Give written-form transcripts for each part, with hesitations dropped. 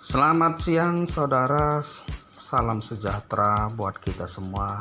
Selamat siang saudara, salam sejahtera buat kita semua.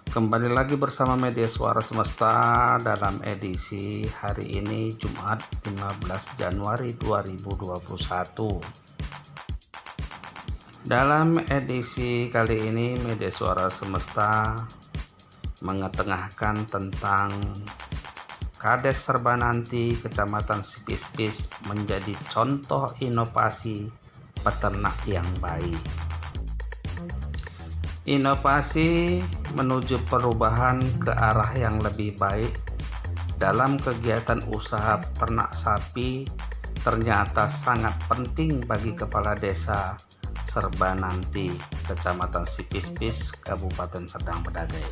Kembali lagi bersama Media Suara Semesta dalam edisi hari ini Jumat 15 Januari 2021. Dalam edisi kali ini Media Suara Semesta mengetengahkan tentang Kades Serbananti Kecamatan Sipispis menjadi contoh inovasi peternak yang baik. Inovasi menuju perubahan ke arah yang lebih baik dalam kegiatan usaha ternak sapi ternyata sangat penting bagi Kepala Desa Serbananti Kecamatan Sipispis Kabupaten Serdang Bedagai.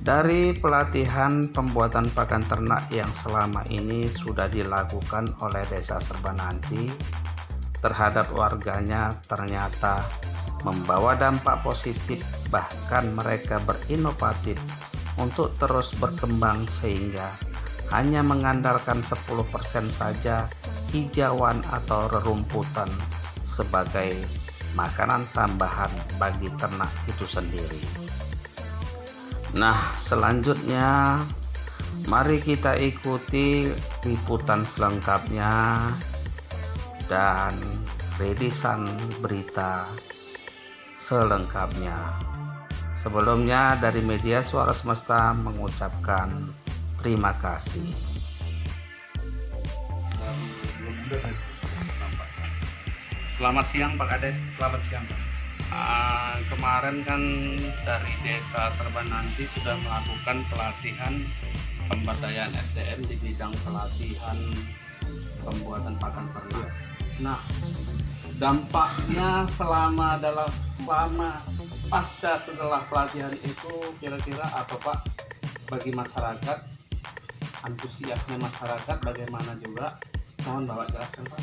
Dari pelatihan pembuatan pakan ternak yang selama ini sudah dilakukan oleh Desa Serbananti terhadap warganya ternyata membawa dampak positif, bahkan mereka berinovatif untuk terus berkembang sehingga hanya mengandalkan 10% saja hijauan atau rerumputan sebagai makanan tambahan bagi ternak itu sendiri. Nah, selanjutnya mari kita ikuti liputan selengkapnya dan rilisan berita selengkapnya. Sebelumnya dari Media Suara Semesta mengucapkan terima kasih. Selamat siang Pak Kades, selamat siang Pak. Kemarin kan dari Desa Serbananti sudah melakukan pelatihan pemberdayaan SDM di bidang pelatihan pembuatan pakan ternak. Nah, dampaknya selama pasca setelah pelatihan itu kira-kira apa Pak bagi masyarakat, antusiasnya masyarakat bagaimana juga? Mohon Bapak jelaskan Pak.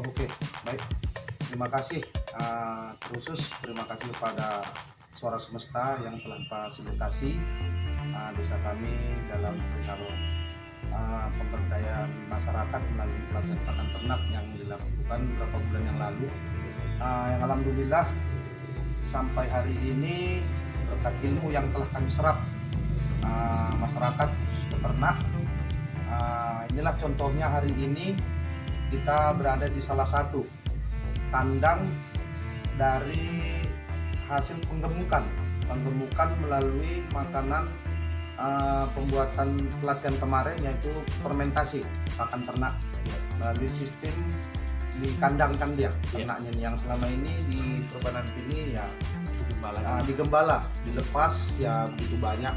Oke, baik. Terima kasih, terima kasih kepada Suara Semesta yang telah fasilitasi desa kami dalam perihal pemberdayaan masyarakat melalui pelatihan pakan ternak yang dilakukan beberapa bulan yang lalu. Yang alhamdulillah sampai hari ini berkat ilmu yang telah kami serap masyarakat khusus peternak. Inilah contohnya hari ini kita berada di salah satu kandang dari hasil penggemukan melalui makanan pembuatan pelatihan kemarin, yaitu fermentasi pakan ternak melalui sistem di kandang kan dia ternaknya yang selama ini di Serbananti ini ya digembala, dilepas ya begitu banyak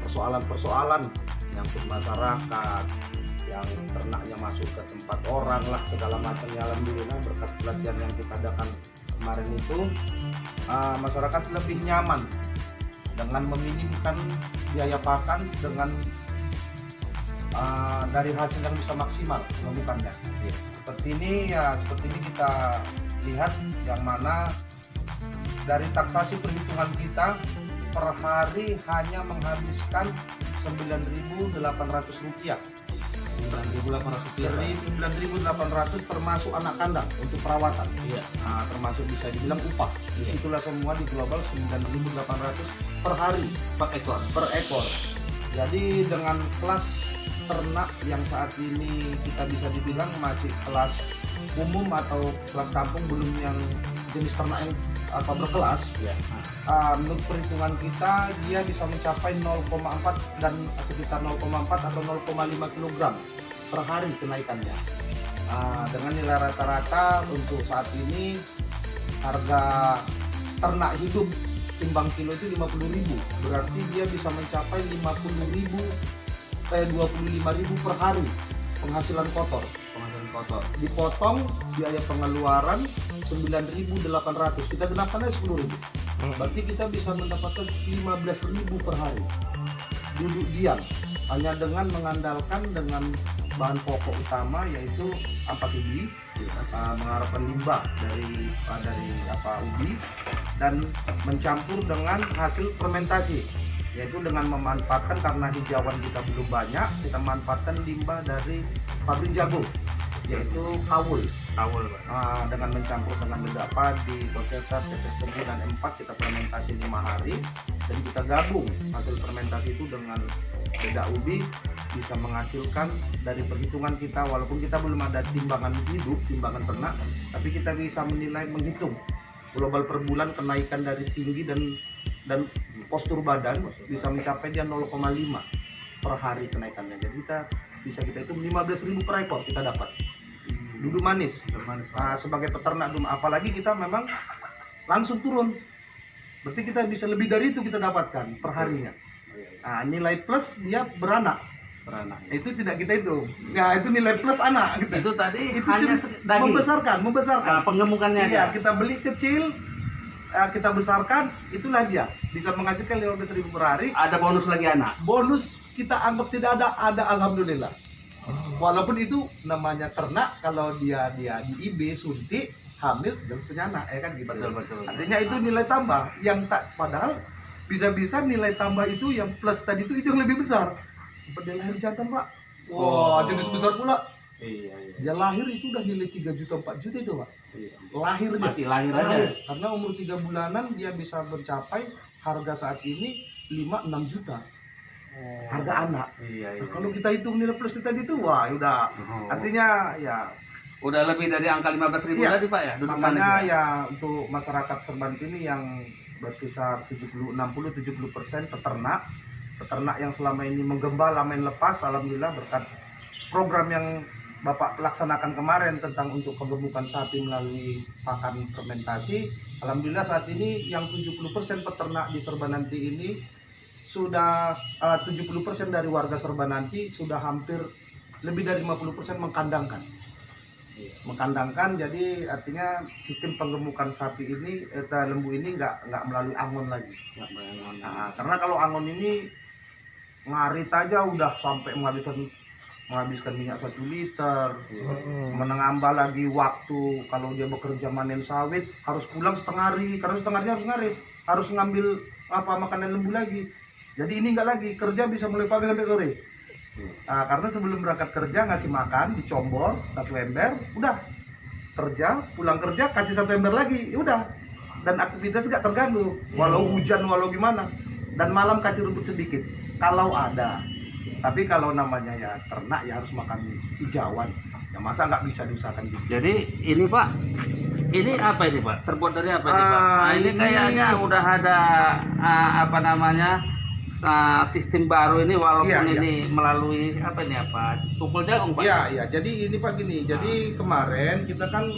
persoalan menyangkut masyarakat yang ternaknya masuk ke tempat orang lah segala macamnya. Alhamdulillah berkat pelatihan yang kita adakan kemarin itu masyarakat lebih nyaman dengan meminimkan biaya pakan dengan dari hasil yang bisa maksimal menemukannya. Seperti ini kita lihat yang mana dari taksasi perhitungan kita per hari hanya menghabiskan Rp9.800. 9.800 termasuk anak kandang untuk perawatan. Termasuk bisa dibilang upah. Itulah semua di global 9.800 per hari per ekor. Jadi dengan kelas ternak yang saat ini kita bisa dibilang masih kelas umum atau kelas kampung, belum yang jenis ternak yang berkelas. Menurut perhitungan kita dia bisa mencapai 0,4 dan sekitar 0,4 atau 0,5 kg per hari kenaikannya. Dengan nilai rata-rata untuk saat ini harga ternak hidup timbang kilo itu 50.000, berarti dia bisa mencapai 25.000 per hari penghasilan kotor. Dipotong biaya pengeluaran 9.800, kita gunakannya 10.000. Berarti kita bisa mendapatkan 15.000 per hari duduk diam hanya dengan mengandalkan dengan bahan pokok utama yaitu ampas ubi, mengharapkan limbah dari ubi dan mencampur dengan hasil fermentasi, yaitu dengan memanfaatkan, karena hijauan kita belum banyak, kita manfaatkan limbah dari pabrik jagung yaitu kawul. Kawul, Pak. Dengan mencampur dengan dedak padi, konsentrat, tetes tebu dan M4 kita fermentasi 5 hari dan kita gabung hasil fermentasi itu dengan dedak ubi, bisa menghasilkan dari perhitungan kita, walaupun kita belum ada timbangan hidup, timbangan ternak, tapi kita bisa menilai, menghitung global per bulan kenaikan dari tinggi dan postur badan bisa mencapai dia 0,5 per hari kenaikannya. Jadi kita hitung 15.000 per ekor kita dapat. Duduk manis. Sebagai peternak, apalagi kita memang langsung turun. Berarti kita bisa lebih dari itu kita dapatkan per harinya. Nilai plus dia beranak. Itu tidak kita hitung. Ya, itu nilai plus anak gitu. Itu tadi Itu hanya daging. membesarkan. Penggemukannya Iya, aja. kita beli kecil, kita besarkan, itulah dia. Bisa menghasilkan 15.000 per hari. Ada bonus lagi anak. Bonus kita anggap tidak ada alhamdulillah. Walaupun itu namanya ternak, kalau dia di IB suntik hamil harus punya anak, ya kan gitu. Betul. Artinya itu nilai tambah yang tak, padahal bisa-bisa nilai tambah itu yang plus tadi itu yang lebih besar. Seperti lahir jantan, Pak. Wah, jenis besar pula. Iya. Dia lahir itu udah nilai 3 juta 4 juta itu, Pak. Iya. Lahir Masih lahir aja. Karena umur 3 bulanan dia bisa mencapai harga saat ini 5-6 juta. Harga anak. Iya. Nah, kalau kita hitung nilai plus tadi itu, wah udah. Artinya ya Udah lebih dari angka 15.000 Iya. tadi, Pak ya. Duduk makanya manis, ya untuk masyarakat Serbanti ini yang berkisar 60-70% peternak yang selama ini menggembala main lepas, alhamdulillah berkat program yang Bapak laksanakan kemarin tentang untuk penggemukan sapi melalui pakan fermentasi, alhamdulillah saat ini yang 70% peternak di Serbananti ini sudah 70% dari warga Serbananti sudah hampir lebih dari 50% mengkandangkan. Jadi artinya sistem penggemukan sapi ini lembu ini nggak melalui angon lagi. Karena kalau angon ini ngarit aja udah sampai menghabiskan minyak 1 liter, menambah lagi waktu. Kalau dia bekerja manen sawit harus pulang setengah hari, karena setengah hari harus ngarit, harus ngambil makanan lembu lagi. Jadi ini enggak lagi kerja bisa mulai pagi sampai sore. Karena sebelum berangkat kerja ngasih makan dicombor 1 ember, udah kerja, pulang kerja kasih 1 ember lagi, udah. Dan aktivitas nggak terganggu, walau hujan walau gimana. Dan malam kasih rumput sedikit kalau ada. Tapi kalau namanya ya ternak ya harus makan hijauan. Ya masa nggak bisa diusahakan gitu. Jadi ini Pak, ini apa ini Pak? Terbuat dari apa ini Pak? Ini kayaknya udah ada sistem baru ini, walaupun ini melalui tukul jagung Pak? Iya. Jadi ini Pak gini. Jadi kemarin kita kan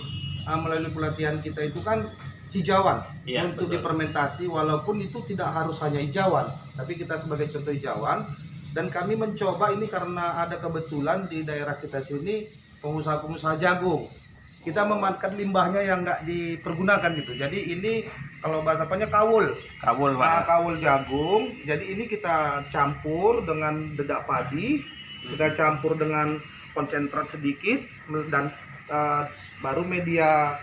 melalui pelatihan kita itu kan hijauan untuk difermentasi, walaupun itu tidak harus hanya hijauan, tapi kita sebagai contoh hijauan. Dan kami mencoba ini karena ada kebetulan di daerah kita sini pengusaha-pengusaha jagung. Kita memanfaatkan limbahnya yang nggak dipergunakan gitu. Jadi ini kalau bahasa apanya kawul Pak. Kawul jagung. Jadi ini kita campur dengan dedak padi, kita campur dengan konsentrat sedikit dan baru media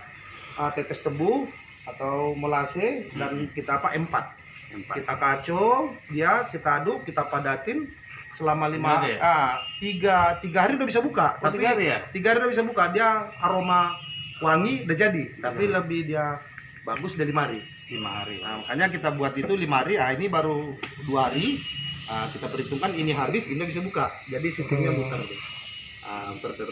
tetes tebu atau melase dan kita M4. Kita kacau, kita aduk, kita padatin selama 3 hari udah bisa buka. Tapi 3 hari ya? 3 hari udah bisa buka. Dia aroma wangi udah jadi, tapi lebih dia bagus dari 5 hari. 5 hari. Makanya kita buat itu 5 hari. Ini baru 2 hari. Kita perhitungkan ini habis, ini bisa buka. Jadi sistemnya muter.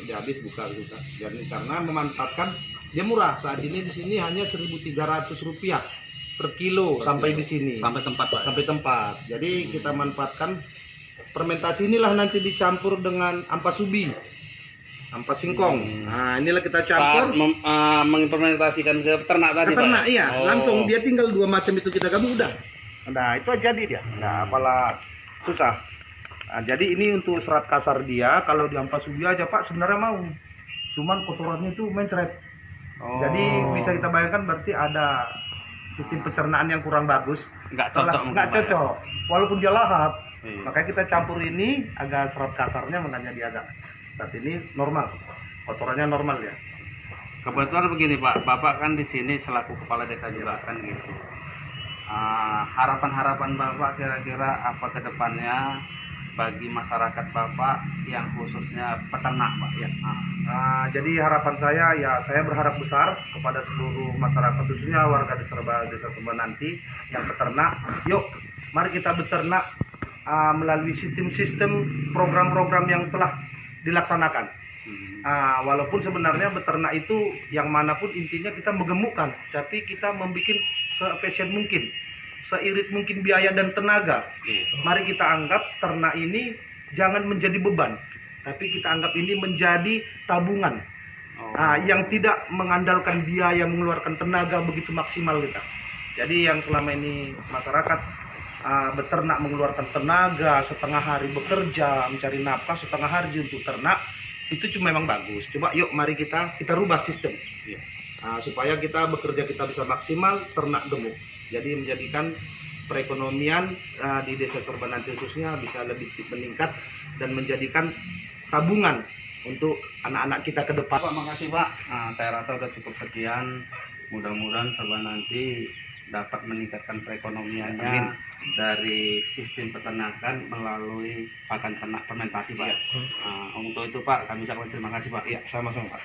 Dia habis buka. Jadi karena memanfaatkan dia murah saat ini di sini hanya Rp1.300 per kilo sampai di sini. Sampai tempat Pak. Sampai tempat. Jadi kita manfaatkan fermentasi inilah nanti dicampur dengan ampas ubi, ampas singkong. Nah inilah kita campur. Mengimplementasikan ke ternak tadi Pak. Ternak iya, langsung dia tinggal 2 macam itu kita gabung udah. Nah itu aja dia. Nah apalah susah. Nah, jadi ini untuk serat kasar dia. Kalau di ampas ubi aja Pak sebenarnya mau. Cuman kotorannya itu mencret. Jadi bisa kita bayangkan berarti ada sistem pencernaan yang kurang bagus. Nggak cocok. Walaupun dia lahap. Makanya kita campur ini agak serat kasarnya, makanya dia agak saat ini normal. Kotorannya normal ya. Kebetulan begini Pak, Bapak kan di sini selaku kepala desa juga kan gitu. Harapan-harapan Bapak kira-kira apa ke depannya bagi masyarakat Bapak yang khususnya peternak Pak ya. Jadi harapan saya ya, saya berharap besar kepada seluruh masyarakat khususnya warga desa Serbananti yang peternak. Yuk, mari kita beternak melalui sistem-sistem program-program yang telah dilaksanakan. Walaupun sebenarnya beternak itu yang manapun intinya kita menggemukkan, tapi kita membuat se-efisien mungkin, seirit mungkin biaya dan tenaga. Mari kita anggap ternak ini jangan menjadi beban, tapi kita anggap ini menjadi tabungan. Yang tidak mengandalkan biaya mengeluarkan tenaga begitu maksimal kita. Jadi yang selama ini masyarakat beternak mengeluarkan tenaga, setengah hari bekerja mencari nafkah, setengah hari untuk ternak, itu cuma memang bagus. Coba yuk mari kita rubah sistem supaya kita bekerja kita bisa maksimal, ternak gemuk. Jadi menjadikan perekonomian di desa Serbananti khususnya bisa lebih meningkat dan menjadikan tabungan untuk anak-anak kita ke depan. Pak, makasih Pak. Saya rasa sudah cukup sekian. Mudah-mudahan Serbananti dapat meningkatkan perekonomiannya. Amin. Dari sistem peternakan melalui pakan ternak fermentasi Pak. Untuk itu Pak, kami ucapkan terima kasih Pak. Ya, sama-sama Pak.